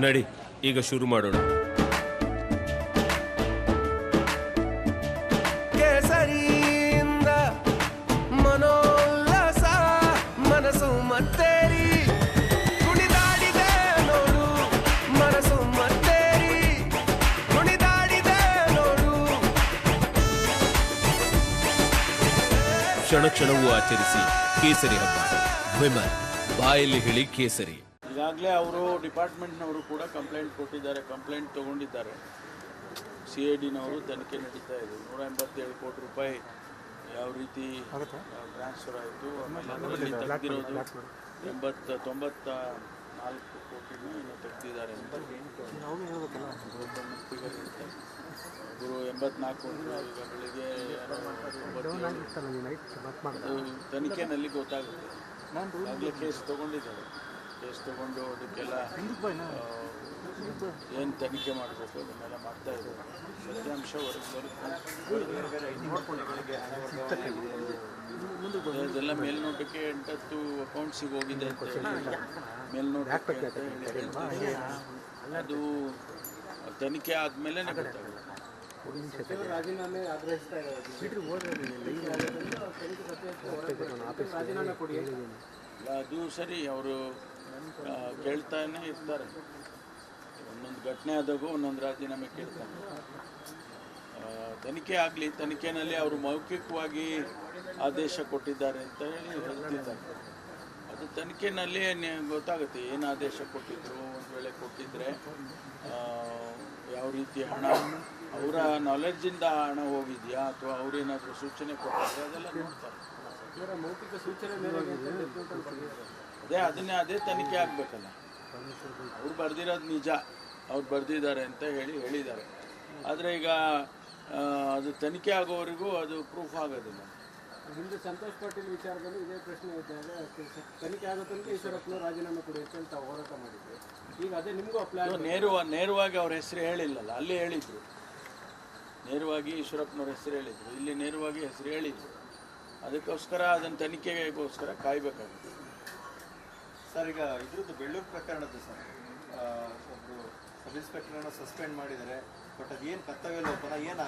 ನಡಿ ಈಗ ಶುರು ಮಾಡೋಣ. ಕೇಸರಿಯಿಂದ ಮನೋಲ್ಲಾಸ ಮನಸ್ಸು ಮತ್ತೇರಿ ಕುಣಿದಾಡಿದೆ ನೋಡು, ಮನಸ್ಸು ಮತ್ತೇರಿ ಕುಣಿದಾಡಿದೆ ನೋಡು. ಕ್ಷಣ ಕ್ಷಣವೂ ಆಚರಿಸಿ ಕೇಸರಿ ಹಬ್ಬ. ವಿಮಲ್ ಬಾಯಲ್ಲಿ ಹೇಳಿ ಕೇಸರಿ. ಈಗಾಗಲೇ ಅವರು ಡಿಪಾರ್ಟ್ಮೆಂಟ್ನವರು ಕೂಡ ಕಂಪ್ಲೇಂಟ್ ಕೊಟ್ಟಿದ್ದಾರೆ, ಕಂಪ್ಲೇಂಟ್ ತೊಗೊಂಡಿದ್ದಾರೆ. CIDನವರು ತನಿಖೆ ನಡೀತಾ ಇದೆ. 187 ಕೋಟಿ ರೂಪಾಯಿ ಯಾವ ರೀತಿ ಟ್ರಾನ್ಸ್ಫರ್ ಆಯಿತು, ಆಮೇಲೆ ಅದರಲ್ಲಿ ತೆಗೆದಿರೋದು 94 ಕೋಟಿನೂ ಇನ್ನೂ ತೆಗೆದಿದ್ದಾರೆ ಅಂತ ಫಿಗರ್ ಇರುತ್ತೆ. ಅವರು 84 ಕೊಟ್ಟರು, ಈಗ ಬೆಳಿಗ್ಗೆ ತನಿಖೆನಲ್ಲಿ ಗೊತ್ತಾಗುತ್ತೆ. ಆಗಲೇ ಕೇಸ್ ತೊಗೊಂಡಿದ್ದಾರೆ. ಕೇಸ್ ತೊಗೊಂಡು ಅದಕ್ಕೆಲ್ಲ ಏನು ತನಿಖೆ ಮಾಡಬೇಕು ಅದನ್ನೆಲ್ಲ ಮಾಡ್ತಾ ಇದ್ದಾರೆ. ಸತ್ಯಾಂಶ ಅದೆಲ್ಲ ಮೇಲ್ನೋಟಕ್ಕೆ 8 ಅಕೌಂಟ್ಸಿಗೆ ಹೋಗಿದೆ ಅಂತ ಹೇಳಿ ಮೇಲ್ನೋಟಕ್ಕೆ ಅದು ತನಿಖೆ ಆದಮೇಲೆ ಗೊತ್ತಾಗುತ್ತೆ. ರಾಜೀನಾಮೆ ಆಗ್ರಹಿಸ್ತಾ ಅದು ಸರಿ, ಅವರು ಕೇಳ್ತಾನೆ ಇರ್ತಾರೆ. ಒಂದೊಂದು ಘಟನೆ ಆದಾಗೂ ಒಂದೊಂದು ರಾಜೀನಾಮೆ ಕೇಳ್ತಾನೆ. ತನಿಖೆ ಆಗಲಿ, ತನಿಖೆಯಲ್ಲಿ ಅವರು ಮೌಖಿಕವಾಗಿ ಆದೇಶ ಕೊಟ್ಟಿದ್ದಾರೆ ಅಂತ ಹೇಳಿ ಹೇಳ್ತಿದ್ದಾರೆ. ಅದು ತನಿಖೆನಲ್ಲಿ ಗೊತ್ತಾಗುತ್ತೆ ಏನು ಆದೇಶ ಕೊಟ್ಟಿದ್ರು. ಒಂದು ವೇಳೆ ಕೊಟ್ಟಿದ್ರೆ ಯಾವ ರೀತಿ ಹಣ ಅವರ ನಾಲೆಡ್ಜಿಂದ ಹಣ ಹೋಗಿದೆಯಾ ಅಥವಾ ಅವರೇನಾದರೂ ಸೂಚನೆ ಕೊಟ್ಟಿದ್ರೆ ಅದೆಲ್ಲ ನೋಡ್ತಾರೆ. ಮೌಖಿಕ ಸೂಚನೆ ಅದೇ ತನಿಖೆ ಆಗಬೇಕಲ್ಲ. ಅವ್ರು ಬರೆದಿರೋದು ನಿಜ, ಅವ್ರು ಬರೆದಿದ್ದಾರೆ ಅಂತ ಹೇಳಿದ್ದಾರೆ. ಆದರೆ ಈಗ ಅದು ತನಿಖೆ ಆಗೋವರೆಗೂ ಅದು ಪ್ರೂಫ್ ಆಗೋದಿಲ್ಲ. ಹಿಂದೆ ಸಂತೋಷ್ ಪಾಟೀಲ್ ವಿಚಾರದಲ್ಲಿ ಇದೇ ಪ್ರಶ್ನೆ ಇದ್ದಾಗ ತನಿಖೆ ಆಗೋ ತನಕ ಈಶ್ವರಪ್ಪನವರು ರಾಜೀನಾಮೆ ಕೊಡಿ ಅಂತ ಹೋರಾಟ ಮಾಡಿದ್ರು. ಈಗ ಅದೇ ನಿಮಗೂ ಅಪ್ಲೈ ನೇರವಾಗಿ ಅವ್ರ ಹೆಸರು ಹೇಳಿಲ್ಲಲ್ಲ, ಅಲ್ಲಿ ಹೇಳಿದರು. ನೇರವಾಗಿ ಈಶ್ವರಪ್ಪನವ್ರ ಹೆಸರು ಹೇಳಿದರು, ಇಲ್ಲಿ ನೇರವಾಗಿ ಹೆಸರು ಹೇಳಿದರು. ಅದಕ್ಕೋಸ್ಕರ ಅದನ್ನು ತನಿಖೆಗೋಸ್ಕರ ಕಾಯಬೇಕಾಗುತ್ತೆ. ಸರ್, ಈಗ ಇದ್ರದ್ದು ಬೆಳ್ಳೂರು ಪ್ರಕರಣದ ಸರ್ ಒಬ್ಬರು ಸಬ್ ಇನ್ಸ್ಪೆಕ್ಟರ್ನ ಸಸ್ಪೆಂಡ್ ಮಾಡಿದರೆ, ಬಟ್ ಅದು ಏನು ಕರ್ತವ್ಯ ಲೋಪನ ಏನು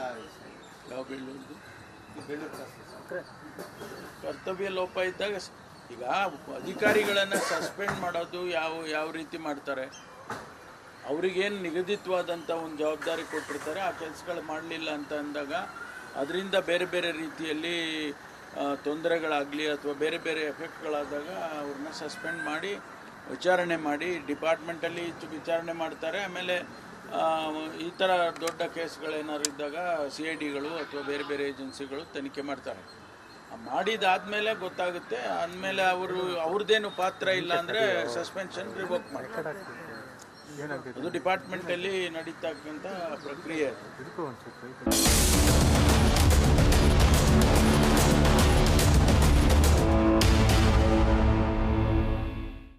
ಯಾವ ಬೆಳ್ಳೂರು ಬೆಳ್ಳೂರು ಕರ್ತವ್ಯ ಲೋಪ ಇದ್ದಾಗ ಈಗ ಅಧಿಕಾರಿಗಳನ್ನು ಸಸ್ಪೆಂಡ್ ಮಾಡೋದು ಯಾವ ರೀತಿ ಮಾಡ್ತಾರೆ? ಅವ್ರಿಗೇನು ನಿಗದಿತವಾದಂಥ ಒಂದು ಜವಾಬ್ದಾರಿ ಕೊಟ್ಟಿರ್ತಾರೆ, ಆ ಕೆಲಸಗಳು ಮಾಡಲಿಲ್ಲ ಅಂತ ಅಂದಾಗ ಅದರಿಂದ ಬೇರೆ ಬೇರೆ ರೀತಿಯಲ್ಲಿ ತೊಂದರೆಗಳಾಗಲಿ ಅಥವಾ ಬೇರೆ ಬೇರೆ ಎಫೆಕ್ಟ್ಗಳಾದಾಗ ಅವ್ರನ್ನ ಸಸ್ಪೆಂಡ್ ಮಾಡಿ ವಿಚಾರಣೆ ಮಾಡಿ ಡಿಪಾರ್ಟ್ಮೆಂಟಲ್ಲಿ ವಿಚಾರಣೆ ಮಾಡ್ತಾರೆ. ಆಮೇಲೆ ಈ ಥರ ದೊಡ್ಡ ಕೇಸ್ಗಳೇನಾದ್ರು ಇದ್ದಾಗ CIDಗಳು ಅಥವಾ ಬೇರೆ ಬೇರೆ ಏಜೆನ್ಸಿಗಳು ತನಿಖೆ ಮಾಡ್ತಾರೆ. ಮಾಡಿದಾದ್ಮೇಲೆ ಗೊತ್ತಾಗುತ್ತೆ. ಆದಮೇಲೆ ಅವ್ರದ್ದೇನು ಪಾತ್ರ ಇಲ್ಲ ಅಂದರೆ ಸಸ್ಪೆನ್ಷನ್ ರಿವೋಕ್ ಮಾಡ್ತಾರೆ. ಅದು ಡಿಪಾರ್ಟ್ಮೆಂಟಲ್ಲಿ ನಡೀತಕ್ಕಂಥ ಪ್ರಕ್ರಿಯೆ.